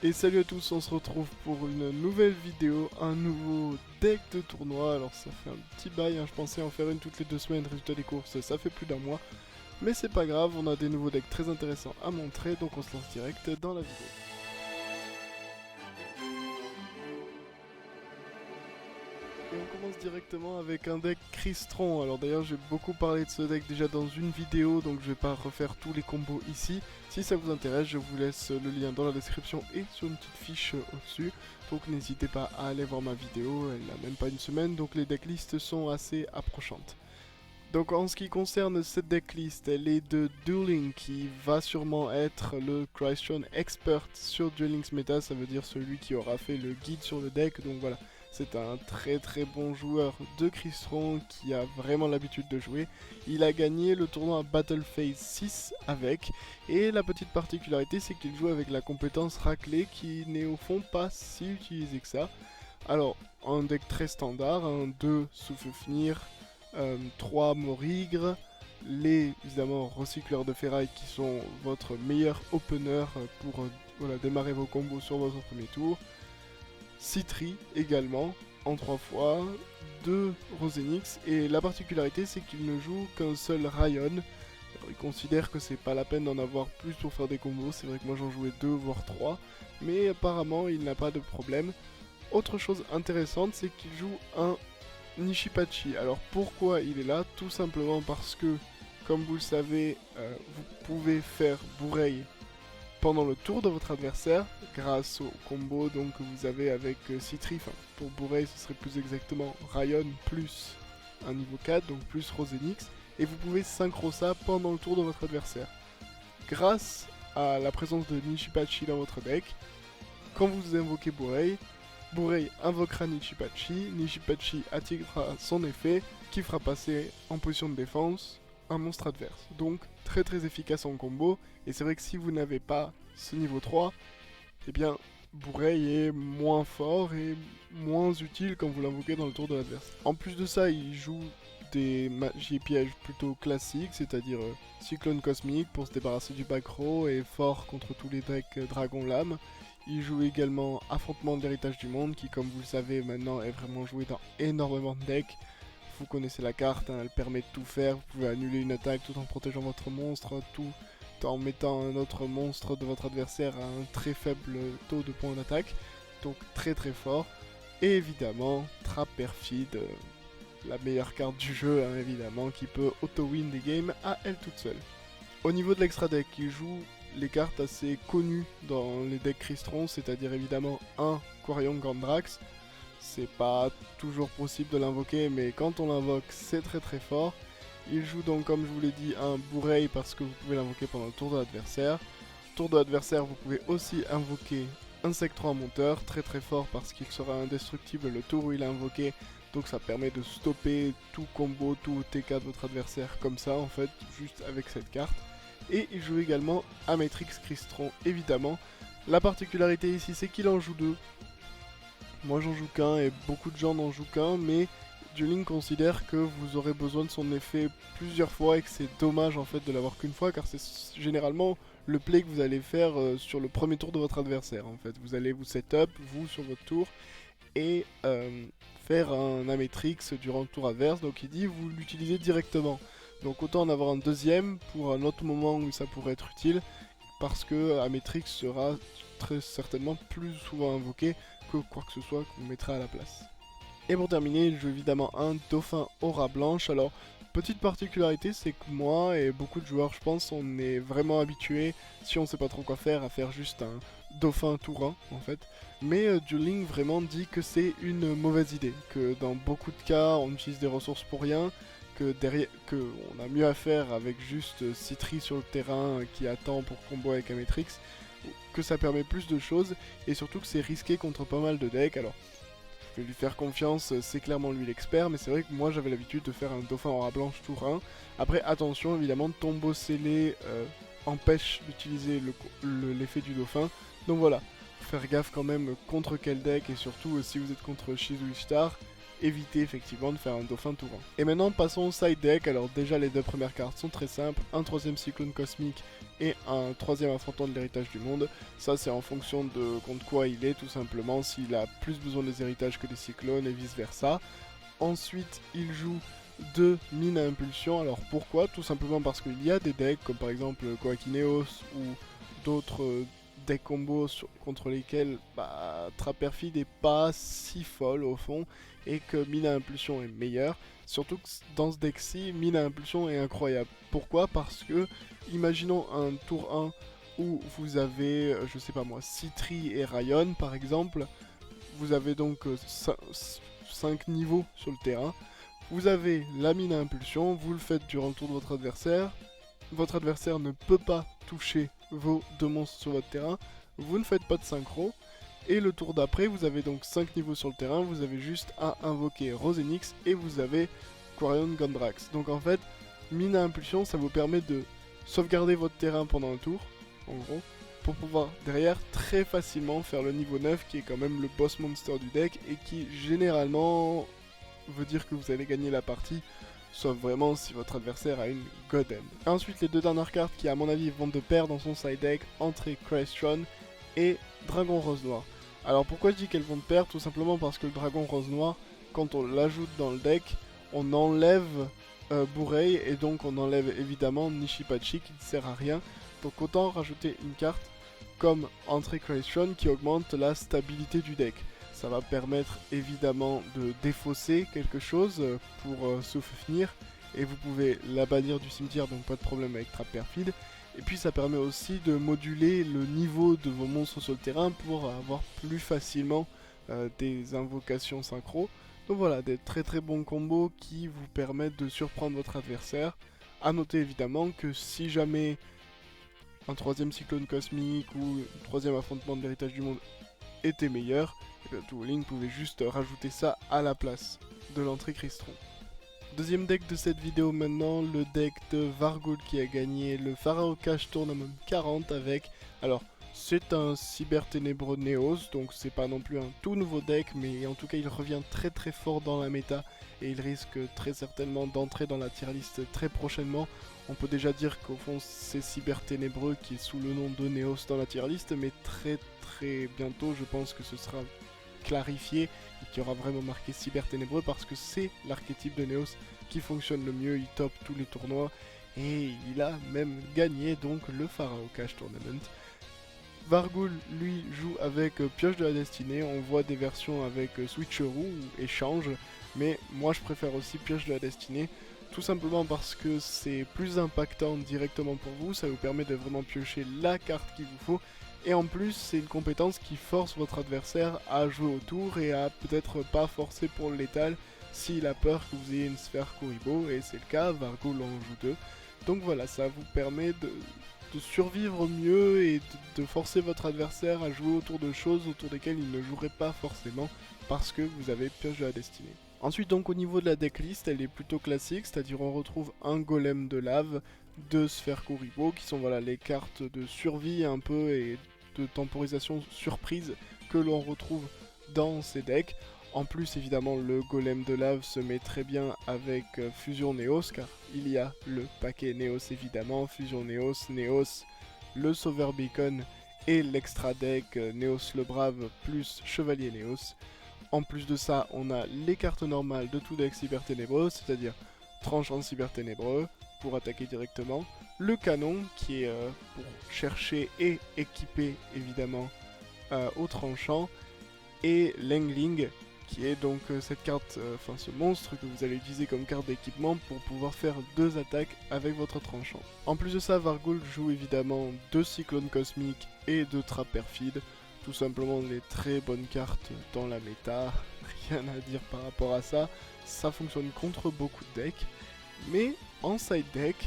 Et salut à tous, on se retrouve pour une nouvelle vidéo, un nouveau deck de tournoi. Alors ça fait un petit bail, hein, je pensais en faire une toutes les 2 semaines, résultat des courses, ça fait plus d'un mois. Mais c'est pas grave, on a des nouveaux decks très intéressants à montrer, donc on se lance direct dans la vidéo. Et on commence directement avec un deck Crystron. Alors d'ailleurs j'ai beaucoup parlé de ce deck déjà dans une vidéo, donc je vais pas refaire tous les combos ici. Si ça vous intéresse, je vous laisse le lien dans la description et sur une petite fiche au-dessus. Donc n'hésitez pas à aller voir ma vidéo, elle n'a même pas une semaine, donc les decklists sont assez approchantes. Donc en ce qui concerne cette decklist, elle est de Dueling qui va sûrement être le Crystron Expert sur Dueling's Meta, ça veut dire celui qui aura fait le guide sur le deck, donc voilà. C'est un très bon joueur de Crystron qui a vraiment l'habitude de jouer. Il a gagné le tournoi Battle Phase 6 avec, et la petite particularité c'est qu'il joue avec la compétence raclée qui n'est au fond pas si utilisée que ça. Alors, un deck très standard, un 2 Souffle-Finir, 3 Morigre, les évidemment recycleurs de ferraille qui sont votre meilleur opener pour voilà, démarrer vos combos sur votre premier tour. Citri également en 3 fois, 2 Rosenix, et la particularité c'est qu'il ne joue qu'un seul Ryan. Alors, il considère que c'est pas la peine d'en avoir plus pour faire des combos, c'est vrai que moi j'en jouais 2 voire 3, mais apparemment il n'a pas de problème. Autre chose intéressante, c'est qu'il joue un Nishipachi. Alors pourquoi il est là? Tout simplement parce que, comme vous le savez, vous pouvez faire Bourreille pendant le tour de votre adversaire grâce au combo donc, que vous avez avec Citri. Enfin, pour Bourreille, ce serait plus exactement Ryan plus un niveau 4, donc plus Rosenix. Et vous pouvez synchro ça pendant le tour de votre adversaire. Grâce à la présence de Nishipachi dans votre deck, quand vous invoquez Bourreille, Bourreille invoquera Nishipachi, Nishipachi attirera son effet, qui fera passer en position de défense un monstre adverse. Donc très efficace en combo, et c'est vrai que si vous n'avez pas ce niveau 3, eh bien Bourreille est moins fort et moins utile quand vous l'invoquez dans le tour de l'adversaire. En plus de ça, il joue des magies pièges plutôt classiques, c'est-à-dire Cyclone Cosmique pour se débarrasser du back row et fort contre tous les decks Dragon Lame. Il joue également Affrontement de l'héritage du monde qui, comme vous le savez maintenant, est vraiment joué dans énormément de decks. Vous connaissez la carte, hein, elle permet de tout faire, vous pouvez annuler une attaque tout en protégeant votre monstre, tout en mettant un autre monstre de votre adversaire à un très faible taux de points d'attaque. Donc très fort. Et évidemment, Trappe Perfide, la meilleure carte du jeu, hein, évidemment, qui peut auto-win des games à elle toute seule. Au niveau de l'extra deck, il joue les cartes assez connues dans les decks Crystron, c'est-à-dire évidemment un Quarion Gandrax. C'est pas toujours possible de l'invoquer, mais quand on l'invoque, c'est très fort. Il joue donc, comme je vous l'ai dit, un Bourreille parce que vous pouvez l'invoquer pendant le tour de l'adversaire. Tour de l'adversaire, vous pouvez aussi invoquer Insect 3 monteur, très fort parce qu'il sera indestructible le tour où il est invoqué. Donc ça permet de stopper tout combo, tout TK de votre adversaire comme ça en fait, juste avec cette carte. Et il joue également Ametrix Crystron, évidemment. La particularité ici, c'est qu'il en joue 2. Moi j'en joue qu'un et beaucoup de gens n'en jouent qu'un, mais Dueling considère que vous aurez besoin de son effet plusieurs fois et que c'est dommage en fait de l'avoir qu'une fois, car c'est généralement le play que vous allez faire sur le premier tour de votre adversaire en fait. Vous allez vous setup, vous sur votre tour, et faire un Ametrix durant le tour adverse, donc il dit vous l'utilisez directement. Donc autant en avoir un deuxième pour un autre moment où ça pourrait être utile, parce que Ametrix sera très certainement plus souvent invoqué que quoi que ce soit qu'on mettra à la place. Et pour terminer, il joue évidemment un Dauphin Aura Blanche. Alors, petite particularité, c'est que moi et beaucoup de joueurs, je pense, on est vraiment habitués, si on sait pas trop quoi faire, à faire juste un Dauphin Tourin, en fait. Mais Dueling vraiment dit que c'est une mauvaise idée, que dans beaucoup de cas, on utilise des ressources pour rien, que derrière, que on a mieux à faire avec juste Citri sur le terrain qui attend pour combo avec Ametrix, que ça permet plus de choses, et surtout que c'est risqué contre pas mal de decks. Alors, je vais lui faire confiance, c'est clairement lui l'expert, mais c'est vrai que moi j'avais l'habitude de faire un Dauphin Aura Blanche tour 1. Après, attention, évidemment, Tombeau Scellé empêche d'utiliser l'effet du Dauphin. Donc voilà, faut faire gaffe quand même contre quel deck, et surtout si vous êtes contre Shizui Star, évitez effectivement de faire un Dauphin tour 1. Et maintenant, passons au side deck. Alors déjà, les deux premières cartes sont très simples. Un troisième Cyclone Cosmique et un troisième affrontement de l'héritage du monde. Ça c'est en fonction de contre quoi il est tout simplement, s'il a plus besoin des héritages que des cyclones et vice versa. Ensuite il joue 2 mines à impulsion. Alors pourquoi? Tout simplement parce qu'il y a des decks comme par exemple Koakineos ou d'autres decks combos contre lesquels Trap-Perfid est pas si folle au fond et que mine à impulsion est meilleure. Surtout que dans ce deck-ci, mine à impulsion est incroyable. Pourquoi? Parce que imaginons un tour 1 où vous avez, je sais pas moi, Citri et Rayon par exemple. Vous avez donc 5 niveaux sur le terrain. Vous avez la mine à impulsion, vous le faites durant le tour de votre adversaire. Votre adversaire ne peut pas toucher vos 2 monstres sur votre terrain. Vous ne faites pas de synchro. Et le tour d'après, vous avez donc 5 niveaux sur le terrain. Vous avez juste à invoquer Rosenix et vous avez Quarion Gondrax. Donc en fait, mine à impulsion, ça vous permet de sauvegarder votre terrain pendant un tour, en gros, pour pouvoir derrière très facilement faire le niveau 9 qui est quand même le boss monster du deck et qui généralement veut dire que vous allez gagner la partie, sauf vraiment si votre adversaire a une God End. Ensuite les 2 dernières cartes qui à mon avis vont de pair dans son side deck, Entrée Crystron et Dragon Rose Noir. Alors pourquoi je dis qu'elles vont de pair? Tout simplement parce que le Dragon Rose Noir, quand on l'ajoute dans le deck, on enlève Bourreil et donc on enlève évidemment Nishipachi qui ne sert à rien. Donc autant rajouter une carte comme Entrée Crystron qui augmente la stabilité du deck. Ça va permettre évidemment de défausser quelque chose pour souvenir et vous pouvez la bannir du cimetière, donc pas de problème avec Trap-Perfid. Et puis ça permet aussi de moduler le niveau de vos monstres sur le terrain pour avoir plus facilement des invocations synchro. Donc voilà, des très très bons combos qui vous permettent de surprendre votre adversaire. A noter évidemment que si jamais un 3ème cyclone cosmique ou un 3ème affrontement de l'héritage du monde était meilleur, Dueling pouvait juste rajouter ça à la place de l'entrée Crystron. Deuxième deck de cette vidéo maintenant, le deck de Vargul qui a gagné le Pharaoh Cash Tournament 40 avec, alors c'est un cyberténébreux Neos, donc c'est pas non plus un tout nouveau deck, mais en tout cas il revient très très fort dans la méta et il risque très certainement d'entrer dans la tier list très prochainement. On peut déjà dire qu'au fond c'est cyberténébreux qui est sous le nom de Neos dans la tier list, mais très bientôt je pense que ce sera clarifié et qu'il y aura vraiment marqué cyberténébreux parce que c'est l'archétype de Neos qui fonctionne le mieux, il top tous les tournois et il a même gagné donc le Pharaoh Cash Tournament. Vargul lui joue avec Pioche de la Destinée, on voit des versions avec Switcheroo ou Échange, mais moi je préfère aussi Pioche de la Destinée, tout simplement parce que c'est plus impactant directement pour vous, ça vous permet de vraiment piocher la carte qu'il vous faut, et en plus c'est une compétence qui force votre adversaire à jouer au tour et à peut-être pas forcer pour le létal s'il a peur que vous ayez une sphère Kuriboh, et c'est le cas, Vargul en joue 2, donc voilà, ça vous permet de survivre mieux et de forcer votre adversaire à jouer autour de choses autour desquelles il ne jouerait pas forcément parce que vous avez Pioche de la Destinée. Ensuite donc au niveau de la decklist, elle est plutôt classique, c'est-à-dire on retrouve un golem de lave, 2 sphères Kuriboh qui sont voilà les cartes de survie un peu et de temporisation surprise que l'on retrouve dans ces decks. En plus évidemment le golem de lave se met très bien avec Fusion Neos car il y a le paquet Neos évidemment, Fusion Neos, Neos, le Sauveur Beacon et l'extra deck Neos le Brave plus Chevalier Neos. En plus de ça on a les cartes normales de tout deck cyberténébreux, c'est-à-dire Tranchant cyberténébreux pour attaquer directement, le canon qui est pour chercher et équiper évidemment au tranchant, et Lengling qui est donc cette carte, ce monstre que vous allez utiliser comme carte d'équipement pour pouvoir faire 2 attaques avec votre tranchant. En plus de ça, Vargul joue évidemment 2 cyclones cosmiques et 2 Trap-Perfid, tout simplement des très bonnes cartes dans la méta, rien à dire par rapport à ça, ça fonctionne contre beaucoup de decks, mais en side deck,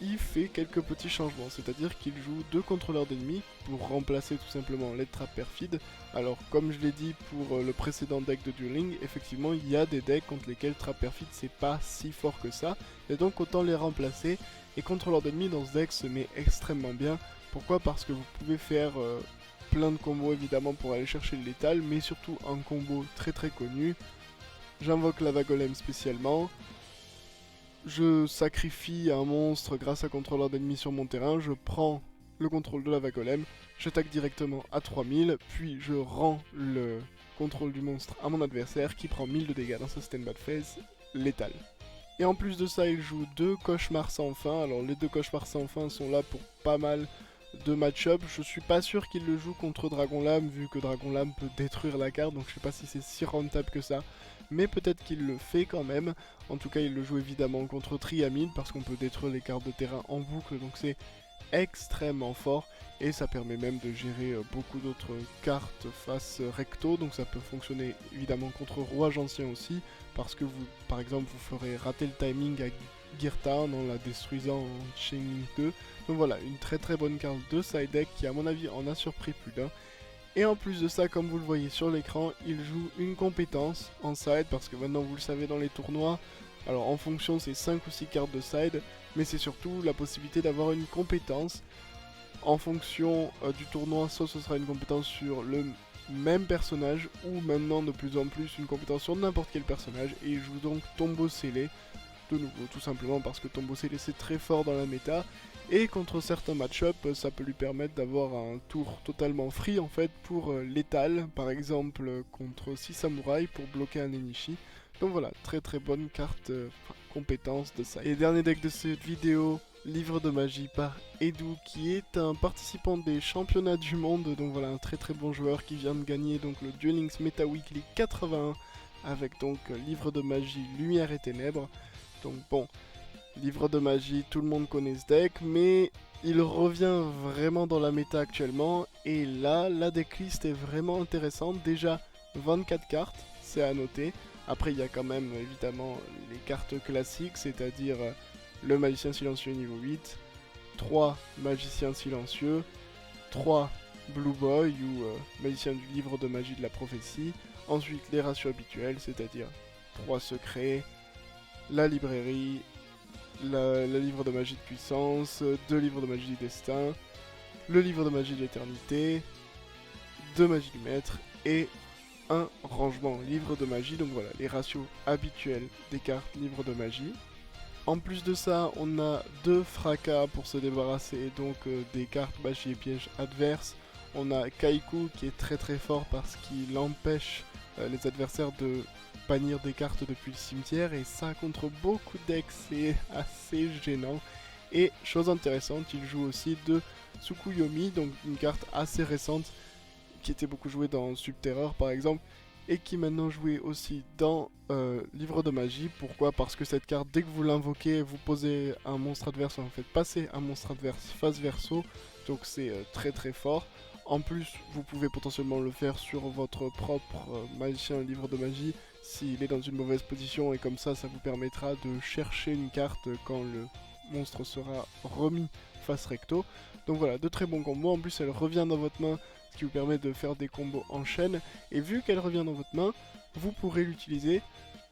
il fait quelques petits changements, c'est-à-dire qu'il joue 2 contrôleurs d'ennemis pour remplacer tout simplement les Trap-Perfid. Alors comme je l'ai dit pour le précédent deck de Dueling, effectivement il y a des decks contre lesquels Trap-Perfid c'est pas si fort que ça, et donc autant les remplacer, et contrôleur d'ennemis dans ce deck se met extrêmement bien. Pourquoi? Parce que vous pouvez faire plein de combos évidemment pour aller chercher le létal, mais surtout un combo très connu. J'invoque Lava Golem spécialement. je sacrifie un monstre grâce à contrôleur d'ennemi sur mon terrain, je prends le contrôle de lava golem, j'attaque directement à 3000, puis je rends le contrôle du monstre à mon adversaire qui prend 1000 de dégâts dans sa stand-by phase létale. Et en plus de ça, il joue 2 cauchemars sans fin. Alors les 2 cauchemars sans fin sont là pour pas mal de match-up. Je suis pas sûr qu'il le joue contre Dragon Lame, vu que Dragon Lame peut détruire la carte, donc je sais pas si c'est si rentable que ça. Mais peut-être qu'il le fait quand même. En tout cas, il le joue évidemment contre Triamide, parce qu'on peut détruire les cartes de terrain en boucle, donc c'est extrêmement fort. Et ça permet même de gérer beaucoup d'autres cartes face recto, donc ça peut fonctionner évidemment contre Rouage Ancien aussi, parce que vous, par exemple, vous ferez rater le timing à Geartown en la détruisant en Chainlink 2. Donc voilà, une très très bonne carte de side deck qui à mon avis en a surpris plus d'un. Et en plus de ça, comme vous le voyez sur l'écran, il joue une compétence en side, parce que maintenant vous le savez dans les tournois, alors en fonction c'est 5 ou 6 cartes de side, mais c'est surtout la possibilité d'avoir une compétence. En fonction du tournoi, soit ce sera une compétence sur le même personnage, ou maintenant de plus en plus une compétence sur n'importe quel personnage, et il joue donc Tombeau Scellé, de nouveau, tout simplement parce que Tombeau Scellé c'est très fort dans la méta, et contre certains match-up, ça peut lui permettre d'avoir un tour totalement free en fait pour létal, par exemple contre 6 samouraïs pour bloquer un Enishi. Donc voilà, très très bonne carte, compétence de ça. Et dernier deck de cette vidéo, Livre de magie par Edu, qui est un participant des championnats du monde, donc voilà, un très très bon joueur qui vient de gagner donc le Duel Links Meta Weekly 81 avec donc Livre de magie, Lumière et Ténèbres. Donc bon, Livre de magie, tout le monde connaît ce deck, mais il revient vraiment dans la méta actuellement, et là, la decklist est vraiment intéressante. Déjà, 24 cartes, c'est à noter. Après, il y a quand même évidemment les cartes classiques, c'est-à-dire le magicien silencieux niveau 8, 3 magiciens silencieux, 3 Blue Boy ou magicien du livre de magie de la prophétie, ensuite les ratios habituels, c'est-à-dire 3 secrets, la librairie, le livre de magie de puissance, 2 livres de magie du destin, le livre de magie de l'éternité, 2 magies du maître et un rangement livre de magie. Donc voilà, les ratios habituels des cartes livre de magie. En plus de ça, on a 2 fracas pour se débarrasser donc des cartes magie et pièges adverses. On a Kaiku qui est très très fort parce qu'il empêche les adversaires de bannir des cartes depuis le cimetière, et ça contre beaucoup de decks c'est assez gênant. Et chose intéressante, il joue aussi de Tsukuyomi, donc une carte assez récente qui était beaucoup jouée dans Subterror par exemple, et qui est maintenant jouée aussi dans Livre de magie. Pourquoi? Parce que cette carte, dès que vous l'invoquez, vous posez un monstre adverse, en fait passer un monstre adverse face verso, donc c'est très très fort. En plus, vous pouvez potentiellement le faire sur votre propre magicien livre de magie s'il est dans une mauvaise position, et comme ça, ça vous permettra de chercher une carte quand le monstre sera remis face recto. Donc voilà, de très bons combos. En plus, elle revient dans votre main, ce qui vous permet de faire des combos en chaîne. Et vu qu'elle revient dans votre main, vous pourrez l'utiliser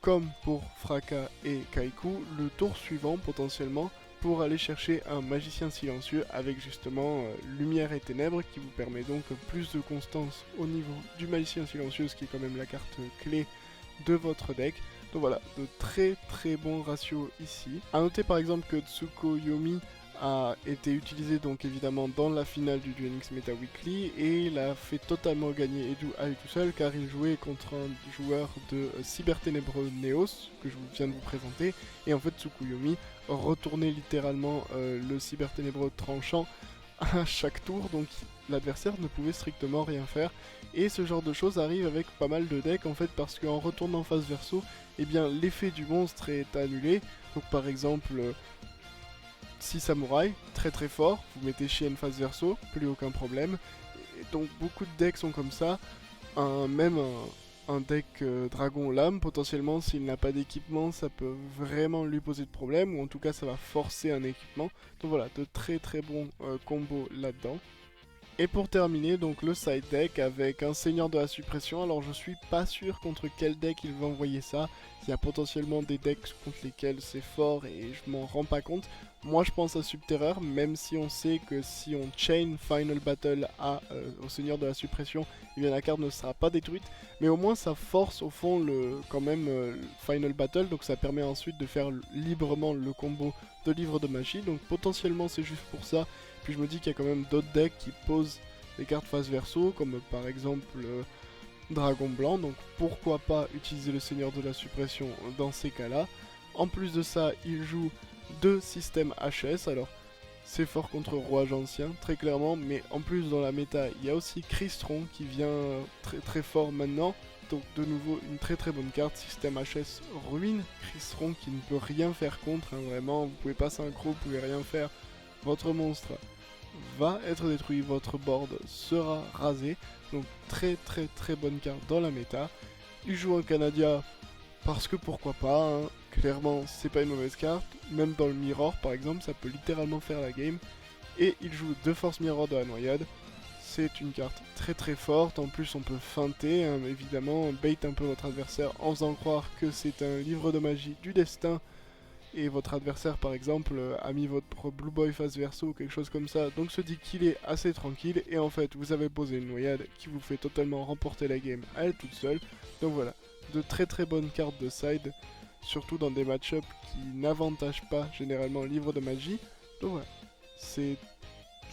comme pour Fracas et Kaiku le tour suivant potentiellement, pour aller chercher un magicien silencieux avec justement Lumière et Ténèbres, qui vous permet donc plus de constance au niveau du magicien silencieux, ce qui est quand même la carte clé de votre deck. Donc voilà, de très très bons ratios ici. A noter par exemple que Tsukuyomi a été utilisé donc évidemment dans la finale du Duel Links Meta Weekly, et il a fait totalement gagner Edu à lui tout seul, car il jouait contre un joueur de Cyberténébreux Neos que je viens de vous présenter, et en fait Tsukuyomi retournait littéralement le Cyberténébreux tranchant à chaque tour, donc l'adversaire ne pouvait strictement rien faire. Et ce genre de choses arrive avec pas mal de decks en fait, parce qu'en retournant face verso, eh bien l'effet du monstre est annulé. Donc par exemple 6 samouraïs, très très fort, vous mettez Chien face verso, plus aucun problème. Et donc beaucoup de decks sont comme ça, même un deck dragon lame, potentiellement s'il n'a pas d'équipement, ça peut vraiment lui poser de problème, ou en tout cas ça va forcer un équipement. Donc voilà, de très très bons combos là-dedans. Et pour terminer, donc le side deck avec un Seigneur de la Suppression. Alors je suis pas sûr contre quel deck il va envoyer ça. Il y a potentiellement des decks contre lesquels c'est fort et je m'en rends pas compte. Moi je pense à Subterror, même si on sait que si on chain Final Battle au Seigneur de la Suppression, eh bien la carte ne sera pas détruite. Mais au moins ça force au fond quand même le Final Battle, donc ça permet ensuite de faire librement le combo de livre de magie. Donc potentiellement c'est juste pour ça. Puis je me dis qu'il y a quand même d'autres decks qui posent des cartes face verso, comme par exemple Dragon Blanc, donc pourquoi pas utiliser le Seigneur de la Suppression dans ces cas-là. En plus de ça, il joue deux systèmes HS, alors c'est fort contre Rouage Ancien, très clairement, mais en plus dans la méta, il y a aussi Crystron qui vient très très fort maintenant. Donc de nouveau une très très bonne carte, système HS ruine, Crystron qui ne peut rien faire contre, hein, vraiment, vous pouvez pas synchro, vous pouvez rien faire, votre monstre va être détruit, votre board sera rasé, donc très très très bonne carte dans la méta. Il joue un Canadia parce que pourquoi pas, hein. Clairement c'est pas une mauvaise carte, même dans le Mirror par exemple ça peut littéralement faire la game. Et il joue deux Force Mirror de la Noyade, c'est une carte très très forte, en plus on peut feinter, hein, évidemment, bait un peu votre adversaire en faisant croire que c'est un livre de magie du destin, et votre adversaire par exemple a mis votre Blue Boy face verso ou quelque chose comme ça, donc se dit qu'il est assez tranquille, et en fait vous avez posé une noyade qui vous fait totalement remporter la game à elle toute seule. Donc voilà, de très très bonnes cartes de side, surtout dans des match-ups qui n'avantagent pas généralement le livre de magie. Donc voilà, c'est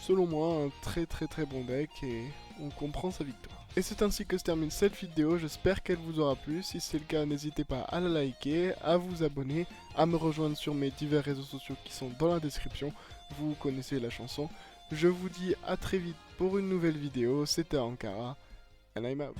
selon moi un très très très bon deck et on comprend sa victoire. Et c'est ainsi que se termine cette vidéo, j'espère qu'elle vous aura plu. Si c'est le cas, n'hésitez pas à la liker, à vous abonner, à me rejoindre sur mes divers réseaux sociaux qui sont dans la description. Vous connaissez la chanson. Je vous dis à très vite pour une nouvelle vidéo, c'était Ankara, and I'm out.